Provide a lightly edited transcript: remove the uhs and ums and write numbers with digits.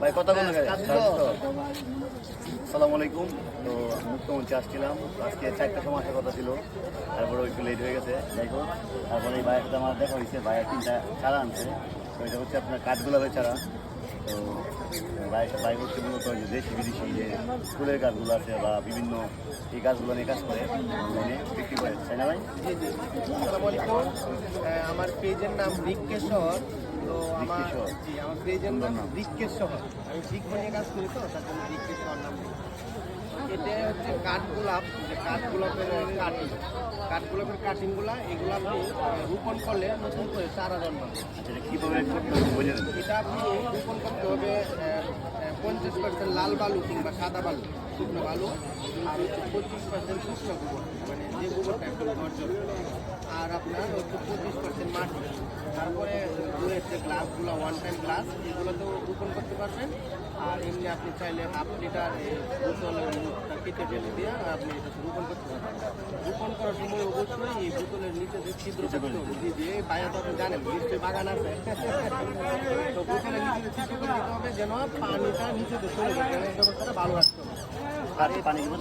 ভাই কথা বলে আসসালামু আলাইকুম। তো মুক্তমঞ্চে আসছিলাম, আজকে 4টার সময় আসার কথা ছিল, তারপরে একটু লেট হয়ে গেছে। যাই হোক, তারপরে এই ভাইয়ের সাথে আমার দেখা হয়েছে, ভাইয়ের 3টা চারা আনছে। তো এটা হচ্ছে আপনার কাঠগোলাপের চারা। তো ভাই হচ্ছে মূলত যে দেশি বিদেশি যে ফুলের গাছগুলো আছে বা বিভিন্ন এই গাছগুলো নিয়ে কাজ করে অনলাইনে বিক্রি করে, তাই না ভাই? জি জি। আসসালামু আলাইকুম। আমার পেজের নাম রিক্কেশ্বর। তো আমার পেজের নাম রিক্কেশ্বর। আমি শিখবো নিয়ে কাজ করি, তো তার জন্য রিক্কেশ্বর নাম দিই। এটা হচ্ছে কাঠগোলাপ, যে কাঠগোলাপের কাটিংগুলা, এগুলো আপনি রোপণ করলে নতুন করে চারা জন্মাবে। এটা কীভাবে করতে হবে বোঝা যাবে? এটা আপনি রোপণ করতে হবে 50% লাল বালু কিংবা সাদা বালু, শুকনো বালু, আর হচ্ছে 25% শুষ্ক গোবর, মানে যে গোবরটা একটু গর্জন, আর আপনার হচ্ছে 25% মাটি। তারপরে দূরের যে গ্লাসগুলো, ওয়ান টাইম গ্লাস, এগুলোতেও রোপণ করতে পারবেন। আর এমনি আপনি চাইলে হাফ লিটার বোতলের মুখটা কেটে ফেলে দিয়ে আপনি এটা রোপণ করতে পারবেন। রোপণ করার সময় অবশ্যই এই বোতলের নিচে যে ছিদ্র করতে হবে, যে বাইরে তো আপনি জানেন নিশ্চয়ই বাগান আছে, তো বোতলের নিচে ছিদ্র করে দিতে হবে যেন পানিটা নিচে চলে যায়, ব্যবস্থাটা ভালো রাখতে হবে। আর এই পানিগুলো